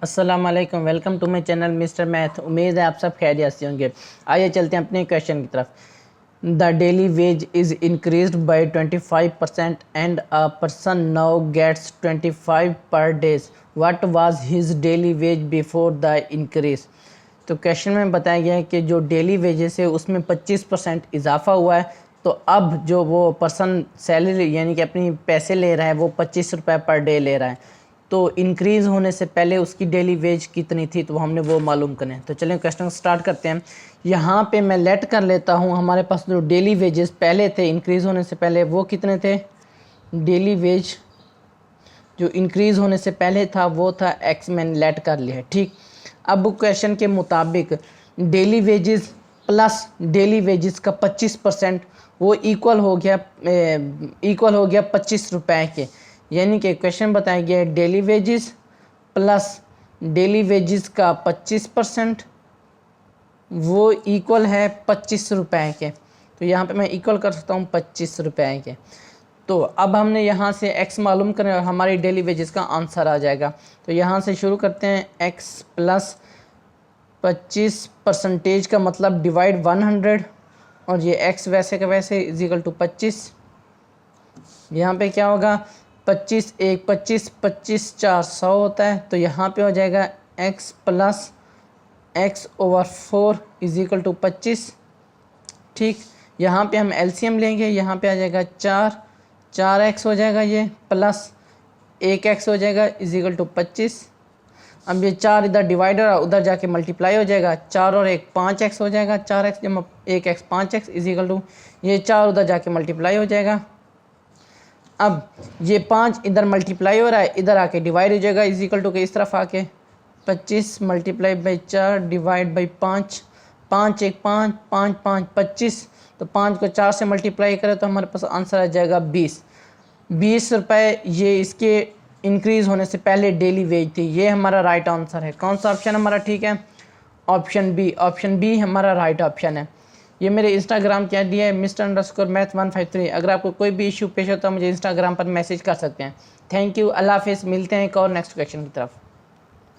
अस्सलाम वालेकुम, welcome to my channel mister math. उम्मीद है आप सब खैरियत से होंगे। आइए चलते हैं अपने क्वेश्चन की तरफ। The daily wage is increased by 25% and a person now gets 25 per days. What was his daily wage before the increase. तो क्वेश्चन में बताया गया है कि जो डेली वेजेस है उसमें 25% इजाफा हुआ है, तो अब जो वो पर्सन सैलरी यानी कि अपनी पैसे ले रहा है वो 25 रुपये पर डे ले रहा है, तो इंक्रीज़ होने से पहले उसकी डेली वेज कितनी थी, तो हमने वो मालूम करें। तो चलें क्वेश्चन स्टार्ट करते हैं। यहाँ पे मैं लेट कर लेता हूँ, हमारे पास जो डेली वेजेस पहले थे इंक्रीज़ होने से पहले वो कितने थे। डेली वेज जो इंक्रीज़ होने से पहले था वो था एक्स, मैंने लेट कर लिया है, ठीक। अब क्वेश्चन के मुताबिक daily wages plus daily wages का 25% वो इक्वल हो गया 25 रुपए के। यानी कि क्वेश्चन बताया गया है daily wages plus daily wages का 25% वो इक्वल है 25 रुपए के। तो यहाँ पे मैं इक्वल कर सकता हूँ 25 रुपए के। तो अब हमने यहाँ से x मालूम करें और हमारी डेली वेजेस का आंसर आ जाएगा। तो यहाँ से शुरू करते हैं। x प्लस 25% का मतलब डिवाइड 100 और ये x वैसे का वैसे इज इक्वल टू 25। यहाँ पे क्या होगा 25 1 25 25 4 100 होता है। तो यहाँ पे हो जाएगा x plus x over 4 is equal to 25, ठीक। यहाँ पे हम एलसीएम लेंगे, यहाँ पे आ जाएगा 4x हो जाएगा ये प्लस 1x हो जाएगा इज इक्वल टू 25। अब ये 4 इधर डिवाइडर उधर जाके मल्टीप्लाई हो जाएगा, 4 और 1 5x हो जाएगा, 4x जमा 1x 5x is equal to ये 4 उधर जाके मल्टीप्लाई हो जाएगा। अब ये 5 इधर मल्टीप्लाई हो रहा है, इधर आके डिवाइड हो जाएगा इज इक्वल टू के इस तरफ आके 25 मल्टीप्लाई बाई 4 डिवाइड बाई 5, 5 1 5 5 5 25। तो 5 को 4 से मल्टीप्लाई करें तो हमारे पास आंसर आ जाएगा 20 रुपये। ये इसके इंक्रीज़ होने से पहले डेली वेज थी। ये हमारा राइट आंसर है। कौन सा ऑप्शन हमारा ठीक है? ऑप्शन बी हमारा राइट ऑप्शन है। ये मेरे इंस्टाग्राम की आईडी है Mr_Math153। अगर आपको कोई भी इशू पेश होता है मुझे इंस्टाग्राम पर मैसेज कर सकते हैं। थैंक यू, अल्लाह हाफिज़। मिलते हैं एक और नेक्स्ट क्वेश्चन की तरफ।